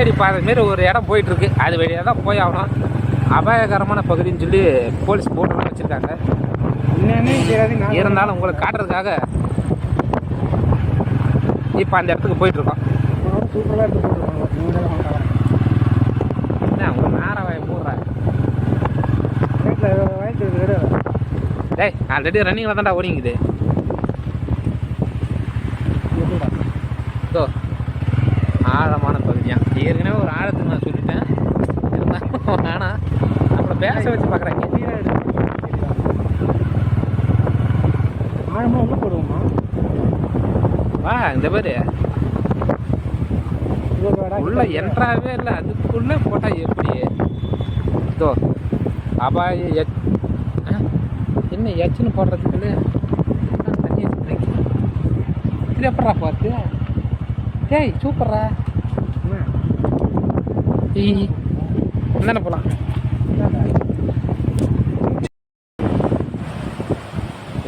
கீழடி பாதை மாரி ஒரு இடம் போயிட்டுருக்கு. அது வழியாக தான் போய் ஆகணும். அபாயகரமான பகுதின்னு சொல்லி போலீஸ் போர்டெல்லாம் வச்சுருக்காங்க. இருந்தாலும் உங்களுக்கு காட்டுறதுக்காக இப்போ அந்த இடத்துக்கு போயிட்டுருக்கோம். என்ன உங்கள் நேரம் மூடுறேன். டேய் ஆல்ரெடி ரன்னிங்கில் தான்டா ஓடிங்குது. ஸோ ஆழமான பகுதியாக ஏற்கனவே ஒரு ஆழத்துக்கு நான் சொல்லிட்டேன். இருந்தாலும் ஆனால் அப்புறம் பேச வச்சு பார்க்குறேன். ஆழமாக உள்ள போடுவோமா? வா இந்த பேர் உள்ள என்ட்ராவே இல்லை. அதுக்குள்ளே போட்டால் எப்படி? இதோ அபாய என்ன எச்சுன்னு போடுறதுக்குள்ளே தண்ணி வச்சுக்கிறீங்க. இது எப்படா பார்த்து? டேய் சூப்பர்ரா. என்னென்ன போகலாம்.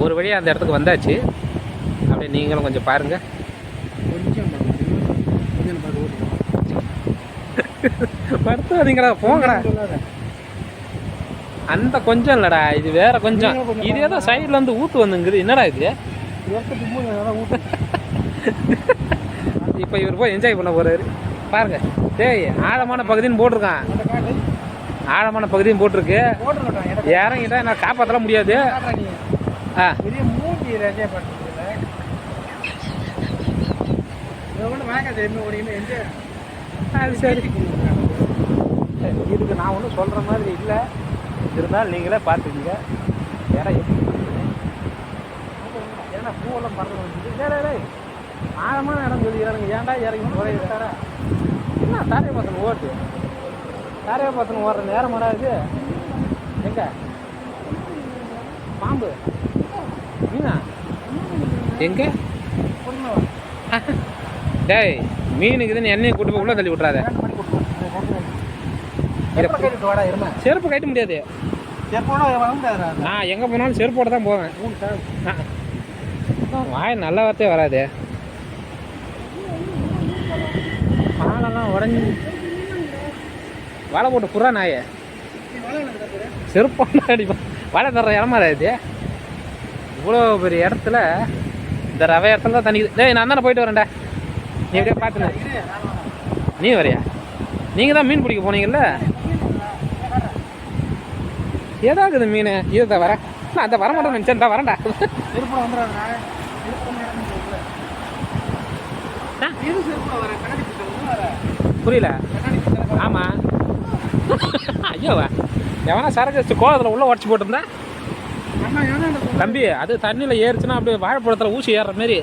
ஒரு வழியாக அந்த இடத்துக்கு வந்தாச்சு. அப்படியே நீங்களும் கொஞ்சம் பாருங்கள். படுத்தாதீங்கடா போங்கடா. அந்த கொஞ்சம் இல்லைடா, இது வேற கொஞ்சம். இது ஏதோ சைடில் வந்து ஊற்று வந்துங்குது. என்னடா இது? இப்போ இவர் போய் என்ஜாய் பண்ண போறாரு பாருங்க. டேய் ஆழமான பகுதின்னு போட்டிருக்கான். ஆழமான பகுதின்னு போட்டிருக்கு. இறங்கிட்டா என்ன காப்பாற்றலாம் முடியாது. அது சரி, இதுக்கு நான் ஒன்றும் சொல்கிற மாதிரி இல்லை. இருந்தாலும் நீங்களே பார்த்துக்கீங்க. வேற எப்படி ஏன்னா பூவெல்லாம் பறந்து வந்துட்டு ஆழமான இடம் சொல்லிக்கிறானுங்க. ஏன்டா இறங்கி குறையிட்டாரா? என்ன தாரைய பாத்தன் ஓட்டு தாரைய பாத்தன் ஓடுற நேரம் வராது. எங்க பாம்பு மீனா எங்க? டேய் மீனுக்குதுன்னு எண்ணெயை கூட்டு போய் உள்ள தள்ளி விட்றாத. செருப்பு கட்ட முடியாது. நான் எங்கே போனாலும் செருப்போட தான் போவேன். வாய் நல்ல வார்த்தையே வராது. பாலெல்லாம் உடஞ்சி வலை போட்டு புறா நாய செருப்பான அடிப்பான். வலை தர்ற இடமா இது. இவ்வளோ பெரிய இடத்துல இந்த ரவை இடத்துல தான் தண்ணி. டேய் நான் தானே போயிட்டு வரேன்டா. நீ எப்படியா பார்த்துன? நீ வரையா? நீங்கள் தான் மீன் பிடிக்க போனீங்கல்ல? ஏதாக்குது மீன்? இதை தவிர நான் அந்த வர மாட்டேன் நினச்சேன். தான் வரேன்டா. புரியல? ஆமாம். ஐயோவா எவனா சரக்கு வச்சு கோலத்தில் உள்ள உடச்சி போட்டிருந்தேன் தம்பி. அது தண்ணியில் ஏறிச்சுன்னா அப்படியே வாழைப்பழத்தில் ஊசி ஏறுற மாரி.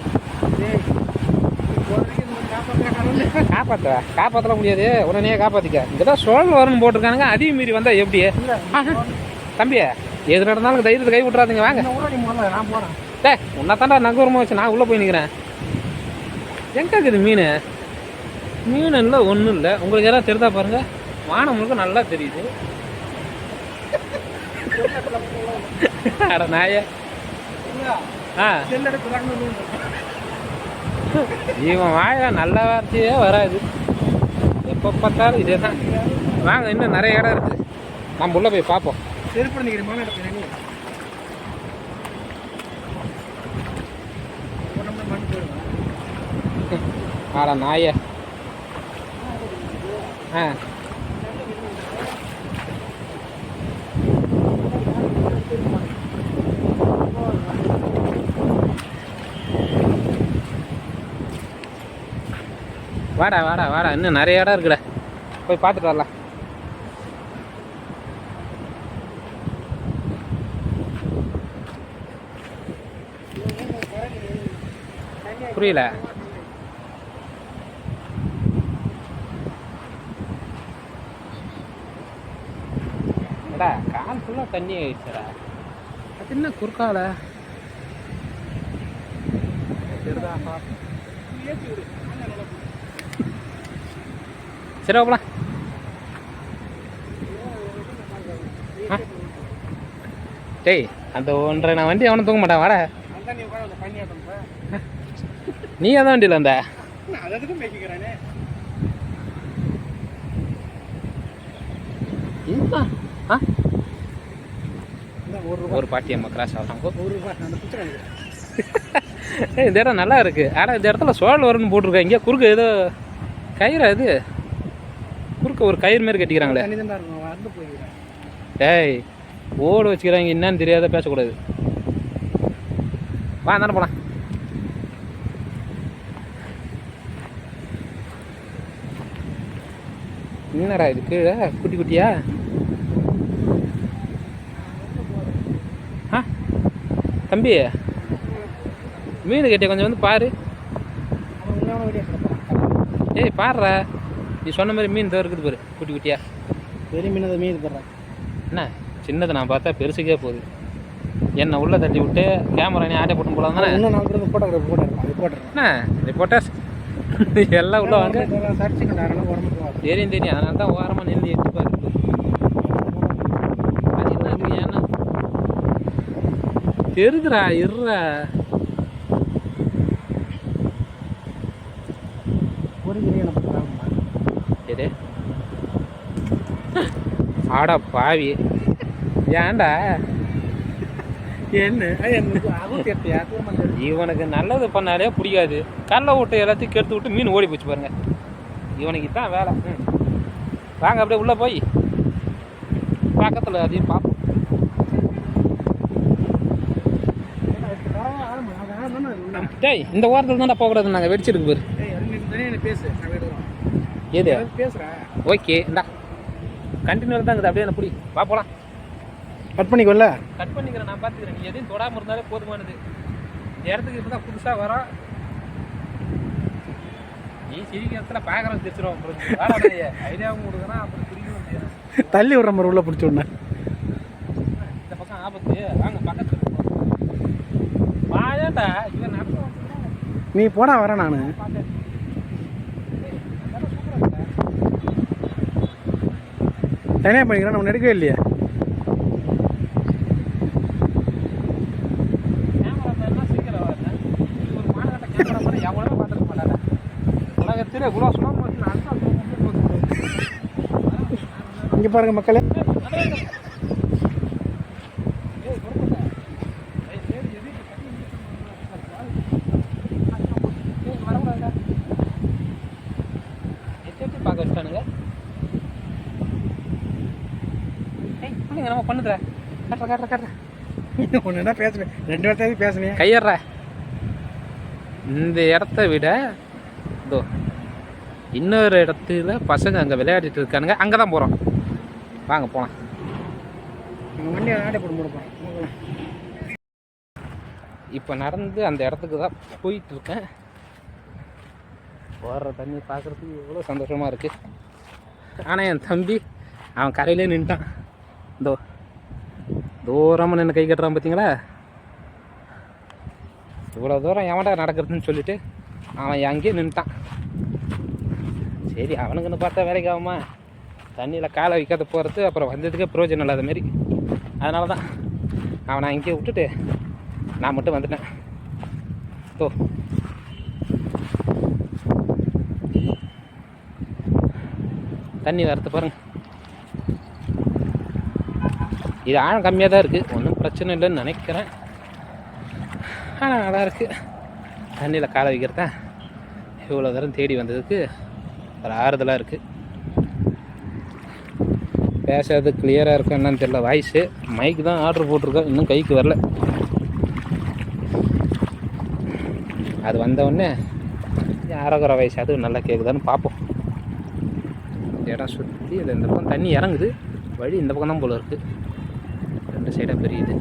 காப்பாற்ற முடியாது. உடனே காப்பாற்றிக்க. இங்கே தான் சுழல் வரும்னு போட்டிருக்கானுங்க. அதிகம் மீறி வந்தால் எப்படி தம்பி? எது நடந்தாலும் தைரியத்தை கை விட்றாதுங்க. வாங்க நான் போகிறேன். டே உன்னை தாண்டா நகரமாக வச்சு நான் உள்ளே போய் நிற்கிறேன். எங்கே இருக்குது மீன்? மீன் இல்லை ஒன்றும் இல்லை. உங்களுக்கு யாராவது தெரிதா பாருங்க. வானம் முழுக்க நல்லா தெரியுது. அட நாய. இவன் வாயா நல்ல வார்த்தையே வராது. எப்போ பார்த்தாலும் இதே தான். வாங்க இன்னும் நிறைய இடம் இருக்குது. நம்ம உள்ள போய் பார்ப்போம். ஆடா நாய. வாடா வாடா வாடா. இன்னும் நிறைய இடம் இருக்குடா. போய் பார்த்துட்டு வரலாம். புரியல? ஏடா கால் ஃபுல்லாக தண்ணி ஆயிடுச்சுடா. அது என்ன குறுக்கால? சரி போகலாம். டேய் அந்த ஒன்றரை நான் வண்டி அவனை தூங்க மாட்டான். வாடா நீ அதான் வண்டியில் வந்த. ஆ ஒரு பாட்டி அம்மா கிராஸ் ஆகிறாங்க. இந்த இடம் நல்லா இருக்குது. ஆனால் இந்த இடத்துல சோழல் வரும்னு போட்டிருக்கேன். இங்கே குறுக்கு ஏதோ கயிறா இது, குறுக்க ஒரு கயிறு மாரி கட்டிக்கிறாங்களே. ஏய் ஓடு வச்சுக்கிறாங்க, என்னன்னு தெரியாத பேசக்கூடாது. வா தானே போலாம். என்னடா இது கீழே குட்டி குட்டியா? ஆ தம்பி மீன் கட்டிய கொஞ்சம் வந்து பாரு. ஏய் பாடுறா, நீ சொன்ன மாதிரி மீன் தான் இருக்குது பாரு, குட்டி குட்டியா. பெரிய மீன் தான் மீன் போடுறேன். என்ன சின்னதை நான் பார்த்தா பெருசுக்கே போகுது. என்னை உள்ளே தள்ளி விட்டு கேமரா நீ ஆட்டை போட்டு போகலாம் தானே. இன்னும் நான் கூட போட்டோகிராஃபி போட்டுறேன். என்ன ரிப்போர்ட்டர்ஸ் எல்லாம் உள்ள வாங்க. தெரியும் தெரியும், அதனால தான் ஓரமாக நின்று எடுத்துப்பாரு. அது என்ன இருக்குது ஏன்னா தெரிதுடா இருறா. சரி ஆடா பாவி ஏன்டா என்ன இவனுக்கு நல்லது பண்ணாலே பிடிக்காது. கடலை விட்டு எல்லாத்தையும் கெடுத்து விட்டு மீன் ஓடி போச்சு பாருங்க. இவனுக்கு தான் வேலை. வாங்க அப்படியே உள்ளே போய் பக்கத்தில் அதையும் பார்ப்போம். டேய் இந்த ஓரத்தில் தான்டா போகக்கூடாது, நாங்கள் வெடிச்சிருக்கு பாரு. எது பேசுகிறேன்? ஓகே இந்தா கண்டினியூர் தான் இருக்குது. அப்படியே என்ன பிடி வா போகலாம். கட் பண்ணிக்கொள்ள கட் பண்ணிக்கிறேன், நான் பார்த்துக்கிறேன். நீ எதையும் தொடாமல் இருந்தாலே போதுமானது. இந்த இடத்துக்கு இப்போ தான் புதுசாக வரோம். நீ சிரிக்கிற இடத்துல பார்க்குறோம் தெரிச்சிருவோம். ஐடியாவும் கொடுக்குறேன் அப்புறம் பிடிக்கவும் முடியாது. தள்ளி விடுற மாதிரி உள்ள பிடிச்சி விடனேன். இந்த பக்கம் ஆபத்து. வாங்க பக்கத்தில் வாயாண்டா இவன் நடந்து நீ போனா வரேன் நான். தனியாக பண்ணிக்கிறேன், நம்ம எடுக்கவே இல்லையா? இங்கே பாருங்க மக்களே, பார்க்க வச்சுட்டானுங்க. நம்ம பண்ணுற ஒன்று என்ன பேசுகிறேன், 2 வார்த்தையாவது பேசுனேன். கையற இந்த இடத்த விட இதோ இன்னொரு இடத்துல பசங்க அங்கே விளையாடிட்டு இருக்கானுங்க. அங்கே தான் போகிறோம், வாங்க போகலாம். வண்டியை ஆடை போட்டு முடிப்போம். இப்போ நடந்து அந்த இடத்துக்கு தான் போயிட்டுருக்கேன். போடுற தண்ணி பார்க்குறதுக்கு எவ்வளோ சந்தோஷமாக இருக்குது. ஆனால் என் தம்பி அவன் கரையிலே நின்ட்டான். இதோ தூரமாக நின்று கை கட்டுறான் பார்த்தீங்களா? இவ்வளோ தூரம் எவன்டா நடக்கிறதுன்னு சொல்லிட்டு அவன் அங்கேயே நின்ட்டான். சரி அவனுக்குன்னு பார்த்தா வேலைக்கு ஆகுமா, தண்ணியில் காலை வைக்காத போகிறது அப்புறம் வந்ததுக்கே பிரயோஜனம் இல்லாத மாரி. அதனால தான் அவனை அங்கேயே விட்டுட்டு நான் மட்டும் வந்துட்டேன். ஓ தண்ணி வரத்து பாருங்க. இது ஆழம் கம்மியாக தான் இருக்குது, ஒன்றும் பிரச்சனை இல்லைன்னு நினைக்கிறேன். ஆனால் நல்லா இருக்குது. தண்ணியில் காலை வைக்கிறத இவ்வளோ தூரம் தேடி வந்ததுக்கு ஒரு ஆறுதலாக இருக்குது. பேசுறது கிளியராக இருக்கும் என்னன்னு தெரியல. வாய்ஸு மைக்கு தான் ஆர்டர் போட்டிருக்கோம், இன்னும் கைக்கு வரல. அது வந்தவுடனே அரைக்குறை வயசு அதுவும் நல்லா கேட்குதான்னு பார்ப்போம். இந்த இடம் சுற்றி இல்லை, இந்த பக்கம் தண்ணி இறங்குது, வழி இந்த பக்கம் தான் போல இருக்குது. 2 சைடாக பெரியுது.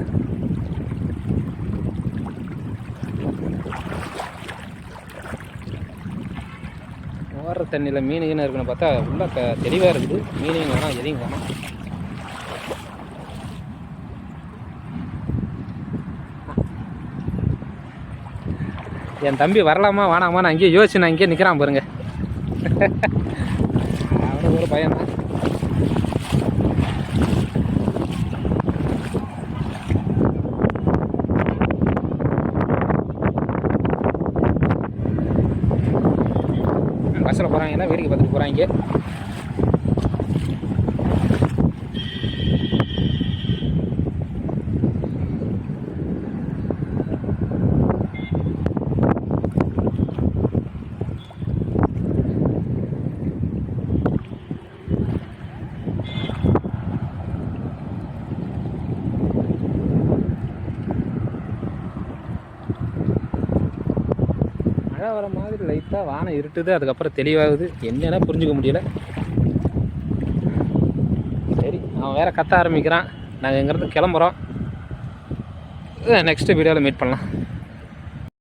ஓடுற தண்ணியில் மீனுங்கன்னு இருக்குன்னு பார்த்தா உள்ள தெளிவாக இருக்குது. மீனுங்க வேணாம், எதையும் வேணாம். என் தம்பி வரலாமா வேணாமா நான் அங்கேயே யோசிச்சு நான் இங்கேயே நிற்கிறான் பாருங்க. அவனுக்கு ஒரு பையன் தான். பஸ்ஸில் போகிறாங்கன்னா வேடிக்கை பார்த்துட்டு போகிறாங்க. மழை வர மாதிரி லைட்டாக வானம் இருட்டுது, அதுக்கப்புறம் தெளிவாகுது. என்னென்னா புரிஞ்சுக்க முடியல. சரி, அவன் வேறு கத்த ஆரம்பிக்கிறான். நாங்கள் இங்கேருந்து கிளம்புறோம். நெக்ஸ்ட் வீடியோவில் மீட் பண்ணலாம்.